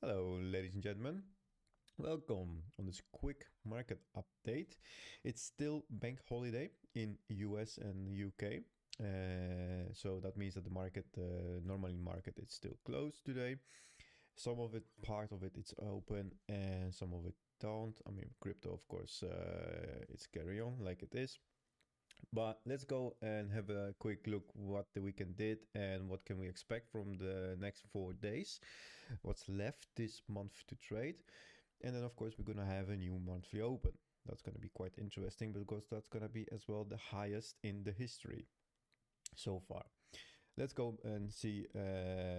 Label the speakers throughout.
Speaker 1: Hello, ladies and gentlemen. Welcome on this quick market update. It's still bank holiday in US and UK. So that means that the market, normally market, is still closed today. Some of it, part of it, it's open, and some of it don't. I mean, crypto, of course, it's carry on like it is. But let's go and have a quick look what the weekend did and what can we expect from the next 4 days. What's left this month to trade. And then, of course, we're going to have a new monthly open. That's going to be quite interesting because that's going to be as well the highest in the history so far. Let's go and see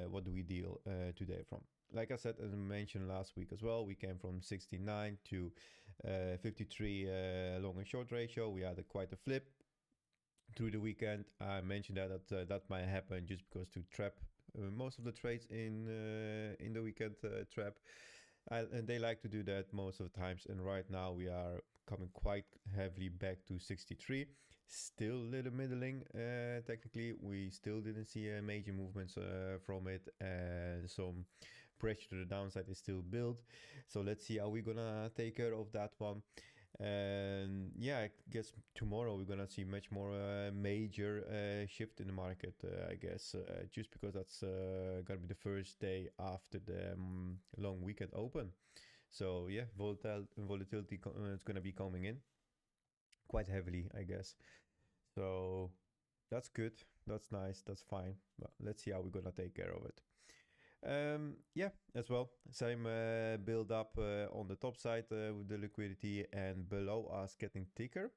Speaker 1: what do we deal today from. Like I said, as I mentioned last week as well, we came from 69 to 53 long and short ratio. We had quite a flip through the weekend. I mentioned that might happen just because to trap most of the trades in the weekend trap. And they like to do that most of the times. And right now we are coming quite heavily back to 63. Still a little middling. Technically, we still didn't see major movements from it, and some pressure to the downside is still built. So let's see how we're gonna take care of that one. And yeah, I guess tomorrow we're gonna see much more major shift in the market. I guess just because that's gonna be the first day after the long weekend open. So yeah, volatility is gonna be coming in quite heavily, I guess. So that's good. That's nice. That's fine. But let's see how we're gonna take care of it. Yeah, as well, same build up on the top side with the liquidity, and below us getting thicker.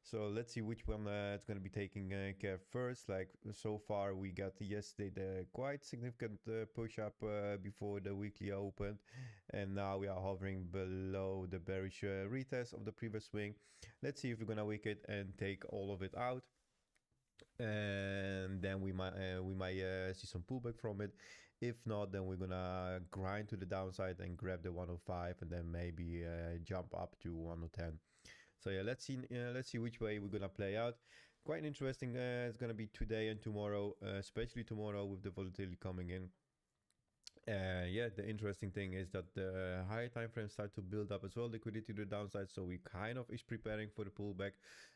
Speaker 1: So let's see which one it's going to be taking care first. Like so far, we got yesterday the quite significant push up before the weekly opened, and now we are hovering below the bearish retest of the previous swing. Let's see if we're gonna wick it and take all of it out, and then we might see some pullback from it. If not, then we're gonna grind to the downside and grab the 105, and then maybe jump up to 110. So yeah, let's see which way we're gonna play out. Quite interesting. It's gonna be today and tomorrow, especially tomorrow with the volatility coming in. Yeah, the interesting thing is that the higher time frames start to build up as well, liquidity to the downside. So we kind of is preparing for the pullback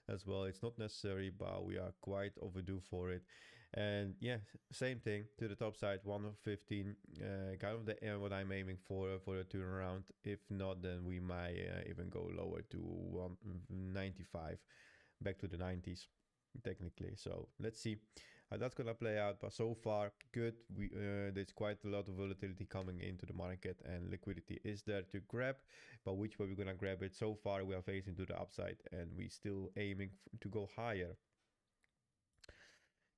Speaker 1: as well. It's not necessary, but we are quite overdue for it. And yeah, same thing to the top side, 115, kind of the what I'm aiming for the turnaround. If not, then we might even go lower to 195, back to the 90s technically. So let's see how that's gonna play out. But so far, good. There's quite a lot of volatility coming into the market, and liquidity is there to grab. But which way we're gonna grab it? So far, we are facing to the upside, and we still aiming to go higher.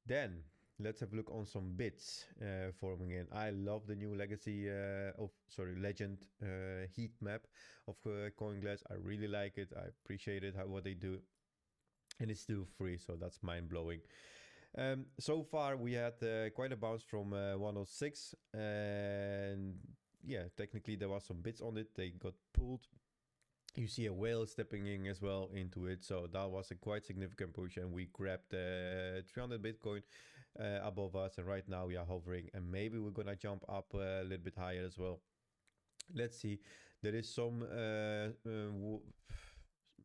Speaker 1: Then let's have a look on some bits forming in. I love the new legacy legend heat map of CoinGlass. I really like it. I appreciate it, what they do, and it's still free, so that's mind-blowing. So far we had quite a bounce from 106, and yeah, technically there was some bits on it. They got pulled. You see a whale stepping in as well into it, so that was a quite significant push, and we grabbed 300 Bitcoin above us, and right now we are hovering, and maybe we're gonna jump up a little bit higher as well. Let's see. There is some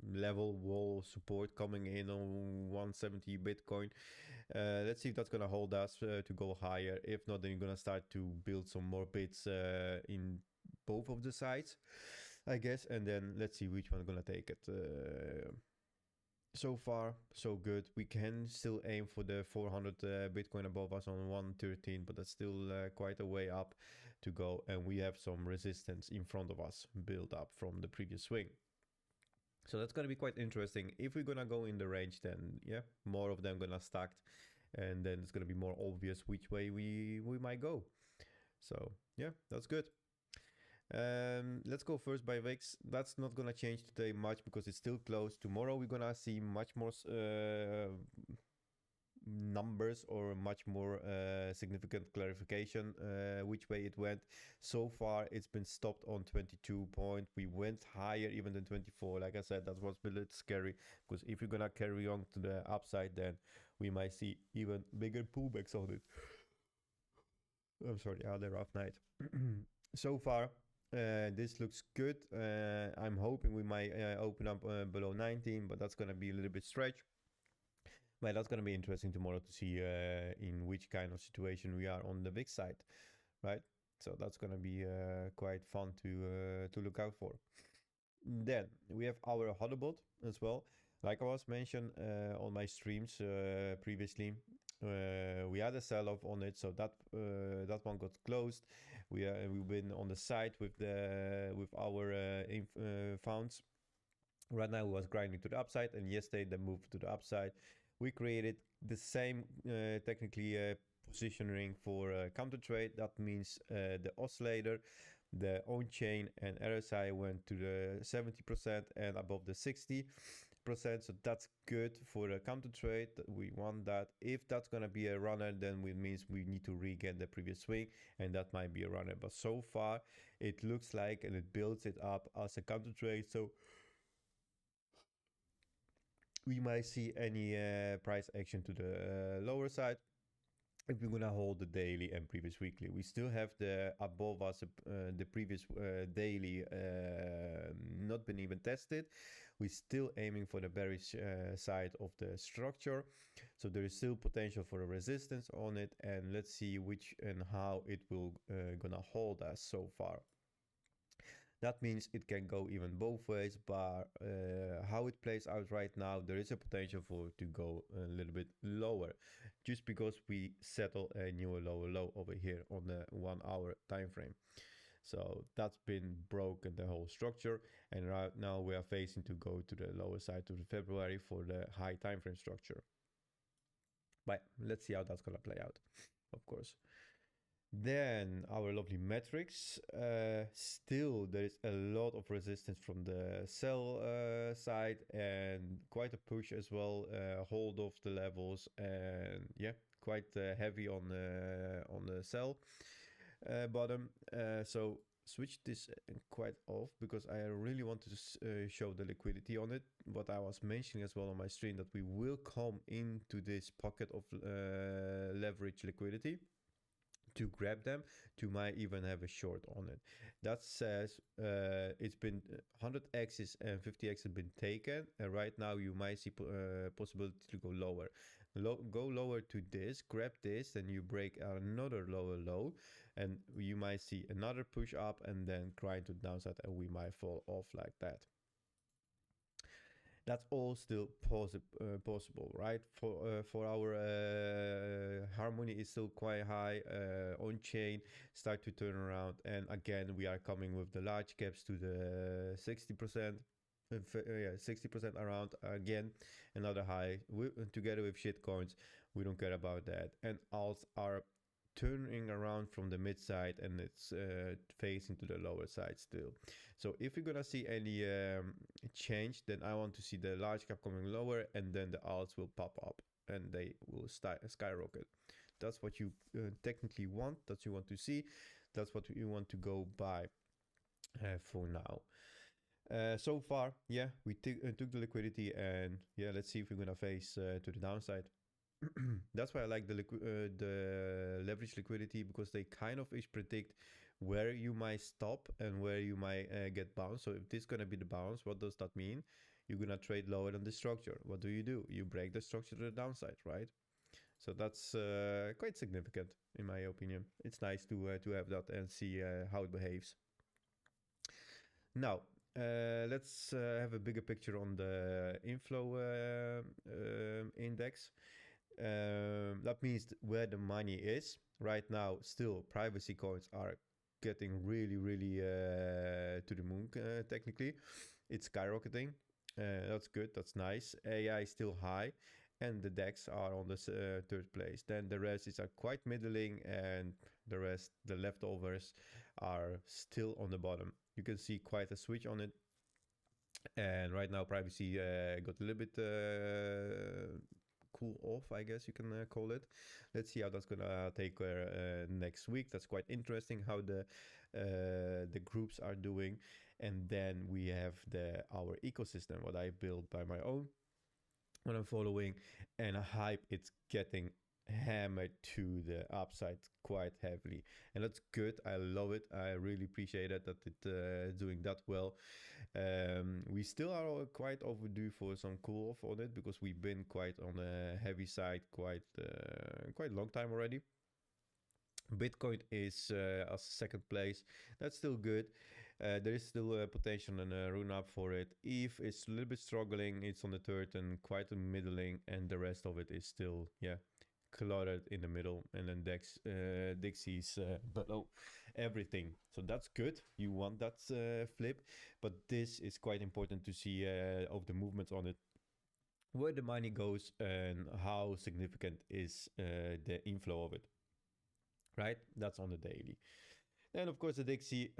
Speaker 1: level wall support coming in on 170 Bitcoin. Let's see if that's gonna hold us to go higher. If not, then you're gonna start to build some more bits in both of the sides, I guess, and then let's see which one's gonna take it. So far, so good. We can still aim for the 400 Bitcoin above us on 113, but that's still quite a way up to go, and we have some resistance in front of us built up from the previous swing. So that's gonna be quite interesting. If we're gonna go in the range, then yeah, more of them gonna stack, and then it's gonna be more obvious which way we might go. So yeah, that's good. Let's go first by VIX. That's not gonna change today much because it's still closed. Tomorrow we're gonna see much more numbers, or much more significant clarification which way it went. So far it's been stopped on 22 point. We went higher even than 24. Like I said, that was a little scary, because if you're gonna carry on to the upside, then we might see even bigger pullbacks on it. I'm sorry, I had a rough night. So far This looks good. I'm hoping we might open up below 19, but that's gonna be a little bit stretch. But that's gonna be interesting tomorrow to see in which kind of situation we are on the VIX side, right? So that's gonna be quite fun to look out for. Then we have our HODLbot as well. Like I was mentioned on my streams previously, we had a sell-off on it, so that one got closed. We've been on the side with our funds. Right now, it was grinding to the upside, and yesterday they moved to the upside. We created the same technically positioning for counter trade. That means the oscillator, the on-chain and RSI went to the 70% and above the 60%. So that's good for a counter trade. We want that. If that's gonna be a runner, then it means we need to regain the previous swing, and that might be a runner. But so far, it looks like, and it builds it up as a counter trade. So we might see any price action to the lower side. If we're gonna hold the daily and previous weekly, we still have the above us the previous daily not been even tested. We're still aiming for the bearish side of the structure, so there is still potential for a resistance on it, and let's see which and how it will gonna hold us so far. That means it can go even both ways, but how it plays out right now, there is a potential for it to go a little bit lower, just because we settle a newer lower low over here on the 1 hour time frame. So that's been broken, the whole structure, and right now we are facing to go to the lower side to the February for the high time frame structure. But let's see how that's gonna play out, of course. Then our lovely metrics. Still, there is a lot of resistance from the sell side, and quite a push as well. Hold of the levels, and yeah, quite heavy on the sell bottom. So switch this quite off because I really want to show the liquidity on it. What I was mentioning as well on my stream, that we will come into this pocket of leverage liquidity to grab them, to might even have a short on it. That says it's been 100x's and 50x have been taken, and right now you might see possibility to go lower. Go lower to this, grab this, then you break another lower low, and you might see another push up and then grind to the downside, and we might fall off like that. That's all still possible, right? For our harmony is still quite high on chain, start to turn around, and again we are coming with the large caps to the 60%. Yeah, 60% around again, another high together with shitcoins. We don't care about that, and alts are turning around from the mid side, and it's facing to the lower side still. So if you're gonna see any change, then I want to see the large cap coming lower, and then the alts will pop up and they will skyrocket. That's what you technically want. That's what you want to see. That's what you want to go buy for now. So far, yeah, we took the liquidity, and yeah, let's see if we're gonna face to the downside. That's why I like the leverage liquidity, because they kind of predict where you might stop and where you might get bounced. So if this is gonna be the bounce, what does that mean? You're gonna trade lower than the structure. What do? You break the structure to the downside, right? So that's quite significant in my opinion. It's nice to have that and see how it behaves. Now, let's have a bigger picture on the inflow index. That means where the money is right now. Still, privacy coins are getting really to the moon. Technically, it's skyrocketing. That's good. That's nice. AI is still high, and the DEX are on the third place. Then the rest is quite middling, and the rest, the leftovers, are still on the bottom. You can see quite a switch on it, and right now privacy got a little bit cool off, I guess you can call it. Let's see how that's gonna take next week. That's quite interesting how the groups are doing. And then we have our ecosystem, what I built by my own, what I'm following, and a hype it's getting hammered to the upside quite heavily, and that's good. I love it. I really appreciate it that it doing that well. We still are quite overdue for some cool off on it because we've been quite on the heavy side quite a long time already. Bitcoin is as second place. That's still good. There is still a potential and a run up for it. ETH is a little bit struggling. It's on the third and quite a middling, and the rest of it is still cluttered in the middle. And then Dixie's below everything. So that's good. You want that flip, but this is quite important to see of the movements on it, where the money goes and how significant is the inflow of it. Right, that's on the daily. And of course, the Dixie,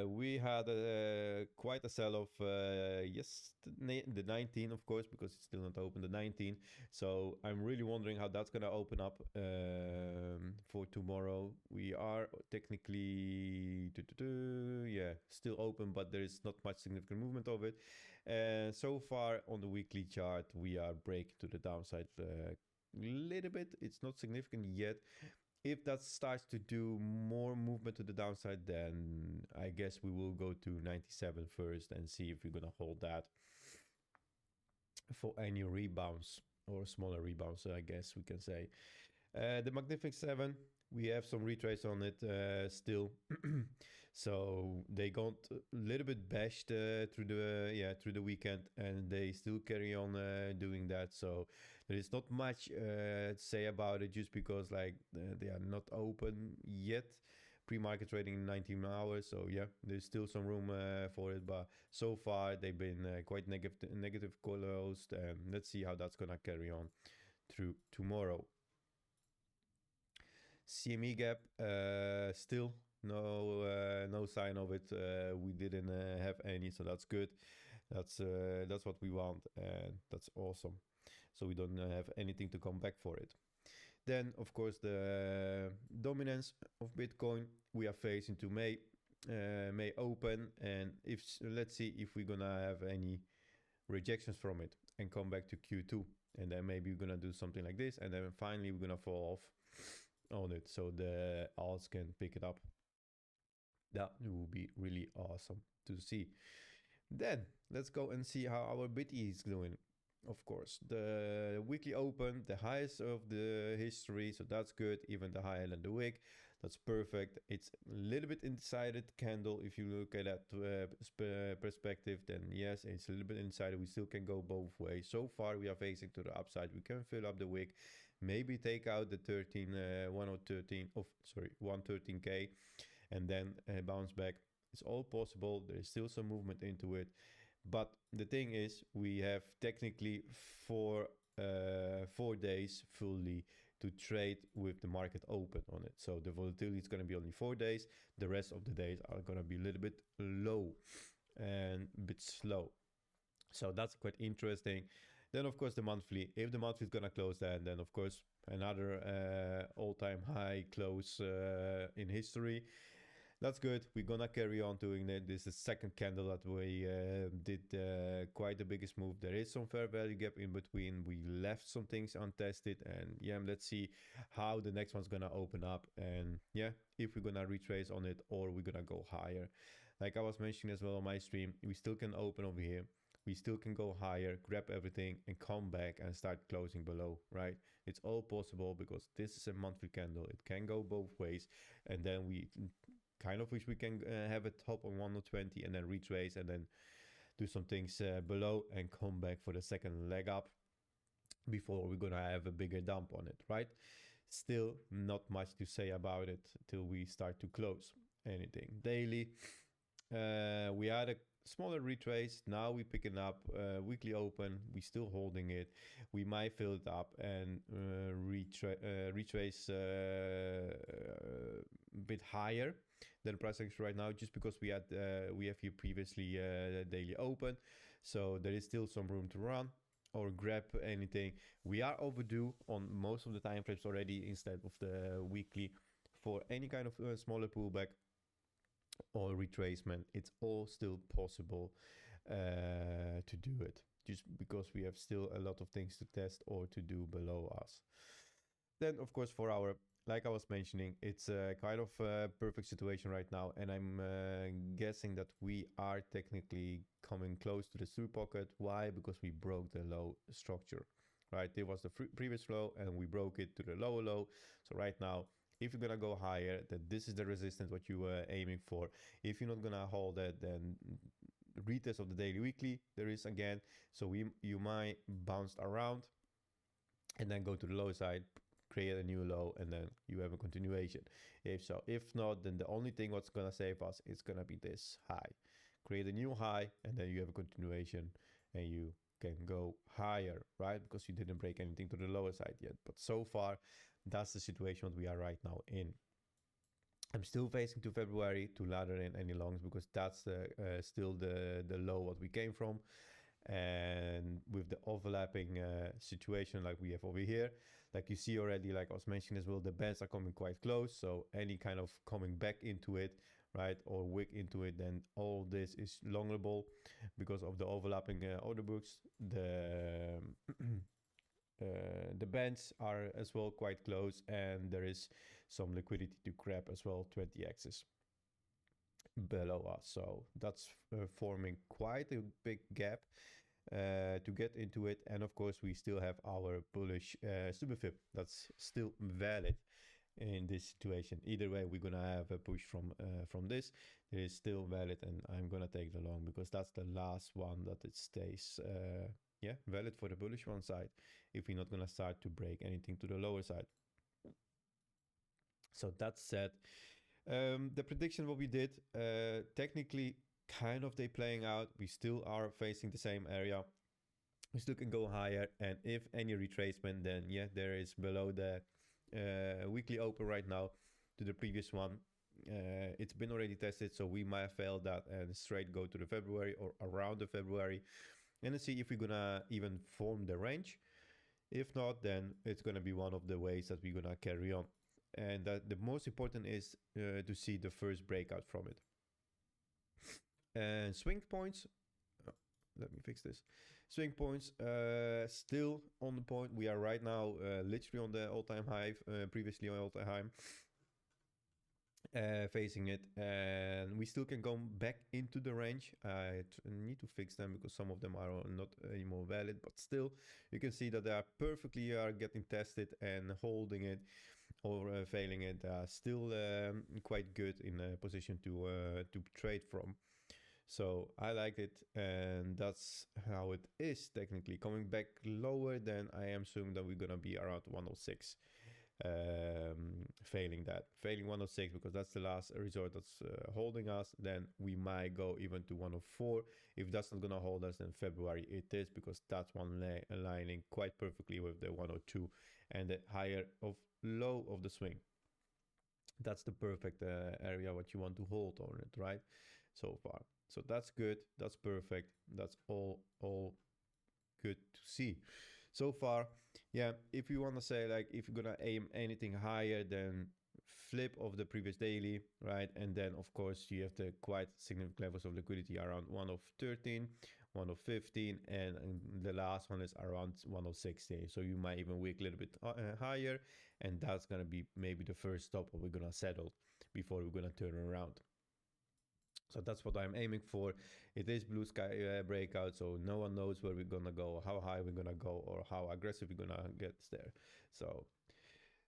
Speaker 1: we had quite a sell-off. Yes, the 19, of course, because it's still not open, the 19. So I'm really wondering how that's going to open up for tomorrow. We are technically, still open, but there is not much significant movement of it. And so far on the weekly chart, we are breaking to the downside a little bit. It's not significant yet. If that starts to do more movement to the downside, then I guess we will go to 97 first and see if we're going to hold that for any rebounds or smaller rebounds, I guess we can say. The Magnificent 7, we have some retrace on it still. So they got a little bit bashed through the weekend, and they still carry on doing that. So there is not much to say about it, just because they are not open yet. Pre-market trading in 19 hours, so there's still some room for it. But so far they've been quite negative closed. Let's see how that's gonna carry on through tomorrow. CME gap, still no sign of it. We didn't have any, so that's good. That's what we want, and that's awesome. So we don't have anything to come back for it. Then, of course, the dominance of Bitcoin we are facing to May open, and let's see if we're gonna have any rejections from it and come back to Q2, and then maybe we're gonna do something like this, and then finally we're gonna fall off on it, so the alts can pick it up. That will be really awesome to see. Then let's go and see how our BitE is doing. Of course, the weekly open, the highest of the history, so that's good. Even the higher than the wick, that's perfect. It's a little bit insided candle. If you look at that perspective, then yes, it's a little bit insided. We still can go both ways. So far, we are facing to the upside. We can fill up the wick, maybe take out the 113K, and then bounce back. It's all possible. There is still some movement into it. But the thing is, we have technically 4 days fully to trade with the market open on it. So the volatility is going to be only 4 days. The rest of the days are going to be a little bit low and a bit slow. So that's quite interesting. Then, of course, the monthly. If the monthly is going to close that, then, of course, another all-time high close in history. That's good. We're gonna carry on doing that. This is the second candle that we did quite the biggest move. There is some fair value gap in between. We left some things untested, and let's see how the next one's gonna open up, and if we're gonna retrace on it or we're gonna go higher. Like I was mentioning as well on my stream, we still can open over here. We still can go higher, grab everything, and come back and start closing below, right? It's all possible because this is a monthly candle. It can go both ways, and then we kind of wish we can have a top on 120 and then retrace and then do some things below and come back for the second leg up before we're gonna have a bigger dump on it, right? Still not much to say about it till we start to close anything. Daily, we had a smaller retrace. Now we're picking up weekly open. We still holding it. We might fill it up and retrace a bit higher than price action right now, just because we have here previously daily open, so there is still some room to run or grab anything. We are overdue on most of the time frames already instead of the weekly for any kind of smaller pullback or retracement. It's all still possible to do it, just because we have still a lot of things to test or to do below us. Then of course for our, like I was mentioning, it's a kind of perfect situation right now, and I'm guessing that we are technically coming close to the through pocket. Why? Because we broke the low structure, right? It was the previous low and we broke it to the lower low. So right now, if you're gonna go higher, then this is the resistance what you were aiming for. If you're not gonna hold it, then retest of the daily weekly there is again. So you might bounce around and then go to the low side, create a new low, and then you have a continuation. If so, if not, then the only thing what's gonna save us is gonna be this high. Create a new high, and then you have a continuation, and you can go higher, right? Because you didn't break anything to the lower side yet. But so far, that's the situation that we are right now in. I'm still facing to February to ladder in any longs because that's still the low what we came from. And with the overlapping situation like we have over here, like you see already, like I was mentioning as well, the bands are coming quite close. So any kind of coming back into it, right, or wick into it, then all this is longerable because of the overlapping order books. The bands are as well quite close, and there is some liquidity to grab as well, 20x's below us. So that's forming quite a big gap to get into it. And of course, we still have our bullish super fib that's still valid in this situation. Either way, we're gonna have a push from this. It is still valid, and I'm gonna take the long because that's the last one that it stays valid for the bullish one side, if we're not gonna start to break anything to the lower side. So that said, the prediction what we did, technically kind of they playing out. We still are facing the same area. We still can go higher, and if any retracement, then yeah, there is below the weekly open right now to the previous one. It's been already tested, so we might fail that and straight go to the February or around the February, and let's see if we're gonna even form the range. If not, then it's gonna be one of the ways that we're gonna carry on. And that the most important is to see the first breakout from it. And swing points, let me fix this. Swing points, still on the point. We are right now literally on the all-time high, previously on all-time high, facing it. And we still can go back into the range. I need to fix them because some of them are not anymore valid, but still, you can see that they are perfectly getting tested and holding it or failing it. Still quite good in a position to trade from. So I like it, and that's how it is technically. Coming back lower, then I am assuming that we're gonna be around 106. Failing 106 because that's the last resort that's holding us. Then we might go even to 104. If that's not gonna hold us, then February it is, because that's one aligning quite perfectly with the 102 and the higher of low of the swing. That's the perfect area what you want to hold on it, right? So far. So that's good. That's perfect. That's all good to see. So far, yeah, if you want to say, like, if you're going to aim anything higher than flip of the previous daily, right? And then, of course, you have the quite significant levels of liquidity around 1 of 13, 1 of 15, and the last one is around 1 of 16. So you might even wick a little bit higher, and that's going to be maybe the first stop where we're going to settle before we're going to turn around. So that's what I'm aiming for. It is blue sky breakout, so no one knows where we're gonna go, how high we're gonna go, or how aggressive we're gonna get there. So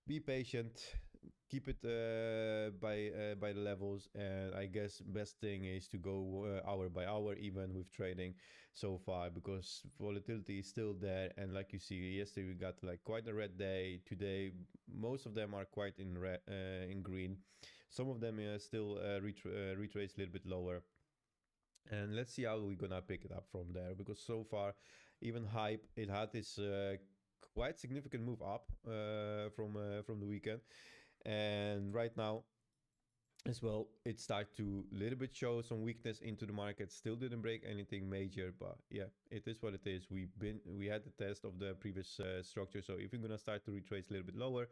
Speaker 1: be patient, keep it by the levels, and I guess best thing is to go hour by hour even with trading so far, because volatility is still there. And like you see, yesterday we got like quite a red day. Today most of them are quite in red, in green. Some of them still retrace a little bit lower. And let's see how we're gonna pick it up from there, because so far, even hype, it had this quite significant move up from the weekend, and right now as well it started to a little bit show some weakness into the market. Still didn't break anything major, but yeah, it is what it is. We had the test of the previous structure, so if you're gonna start to retrace a little bit lower,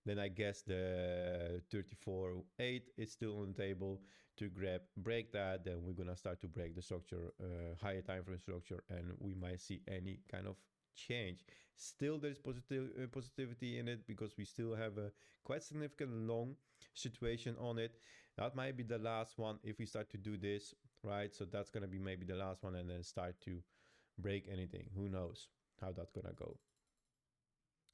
Speaker 1: then I guess the 34.8 is still on the table to break that. Then we're gonna start to break the structure, higher time frame structure, and we might see any kind of change. Still, there's positivity in it because we still have a quite significant long situation on it. That might be the last one if we start to do this, right? So that's gonna be maybe the last one, and then start to break anything. Who knows how that's gonna go?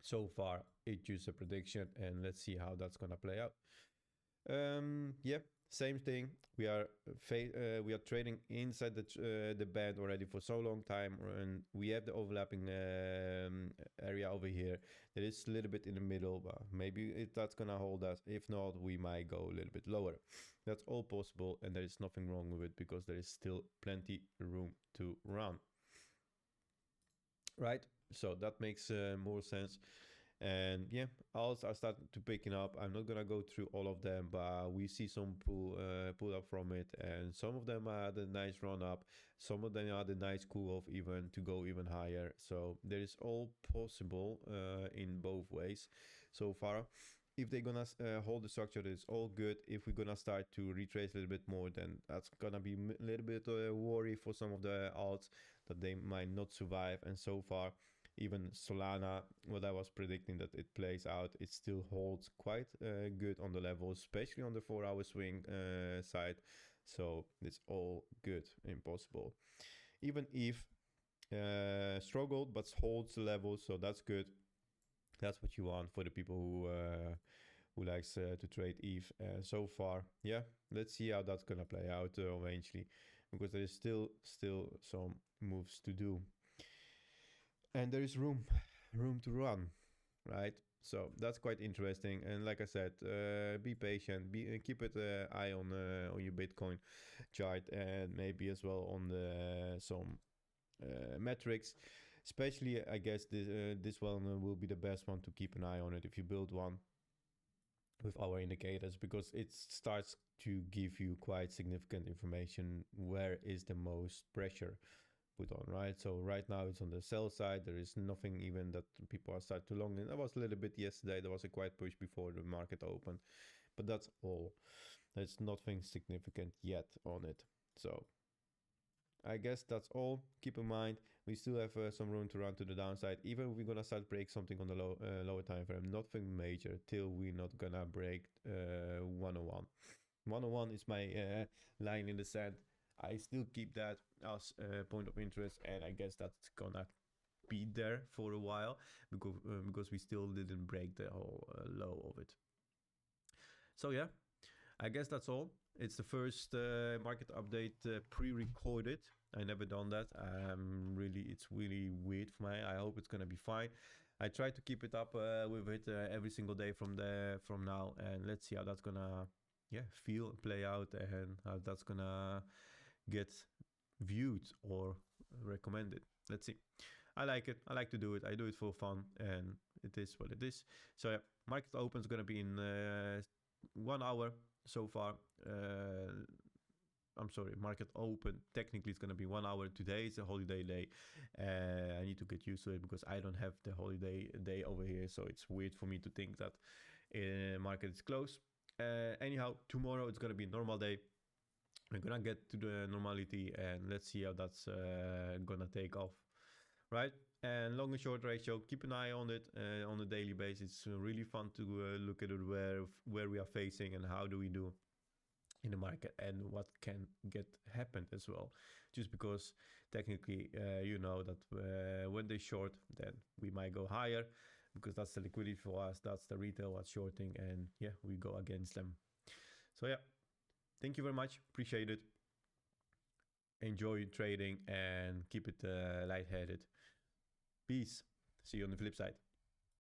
Speaker 1: So far, it's just a prediction, and let's see how that's gonna play out. Yeah, same thing. We are trading inside the band already for so long time, and we have the overlapping area over here. There is a little bit in the middle, but maybe that's gonna hold us. If not, we might go a little bit lower. That's all possible, and there is nothing wrong with it because there is still plenty room to run. Right, so that makes more sense. And yeah, alts are starting to picking up. I'm not gonna go through all of them, but we see some pull up from it, and some of them are the nice run up, some of them are the nice cool off even to go even higher. So there is all possible in both ways so far. If they're gonna hold the structure, it's all good. If we're gonna start to retrace a little bit more, then that's gonna be a little bit worry for some of the alts that they might not survive. And so far, even Solana, what I was predicting that it plays out, it still holds quite good on the level, especially on the 4-hour swing side. So it's all good, impossible. Even if struggled, but holds the level, so that's good. That's what you want for the people who likes to trade ETH. So far, yeah, let's see how that's gonna play out eventually, because there is still some moves to do. And there is room to run, right? So that's quite interesting. And like I said, be patient, keep it eye on your Bitcoin chart, and maybe as well on the some metrics. Especially, I guess this one will be the best one to keep an eye on it if you build one with our indicators, because it starts to give you quite significant information where is the most pressure put on, right? So right now it's on the sell side. There is nothing even that people are starting to long in. There was a little bit yesterday. There was a quiet push before the market opened, but that's all. There's nothing significant yet on it. So I guess that's all. Keep in mind, we still have some room to run to the downside. Even if we're gonna start break something on the lower time frame, nothing major till we're not gonna break 101. 101 is my line in the sand. I still keep that as a point of interest, and I guess that's gonna be there for a while because we still didn't break the whole low of it. So yeah, I guess that's all. It's the first market update pre-recorded. I never done that. It's really weird for me. I hope it's gonna be fine. I try to keep it up with it every single day from now, and let's see how that's gonna play out, and how that's gonna get viewed or recommended. Let's see. I like it. I like to do it. I do it for fun, and it is what it is. So yeah, market open is gonna be in 1 hour so far. I'm sorry, market open technically it's gonna be 1 hour. Today it's a holiday day. I need to get used to it because I don't have the holiday day over here, so it's weird for me to think that market is closed. Anyhow, tomorrow it's gonna be a normal day. We're gonna get to the normality, and let's see how that's gonna take off, right? And long and short ratio, keep an eye on it on a daily basis. It's really fun to look at it, where we are facing and how do we do in the market, and what can get happened as well. Just because technically, you know that when they short, then we might go higher, because that's the liquidity for us. That's the retail what's shorting, and yeah, we go against them. So yeah. Thank you very much. Appreciate it. Enjoy trading and keep it lightheaded. Peace. See you on the flip side.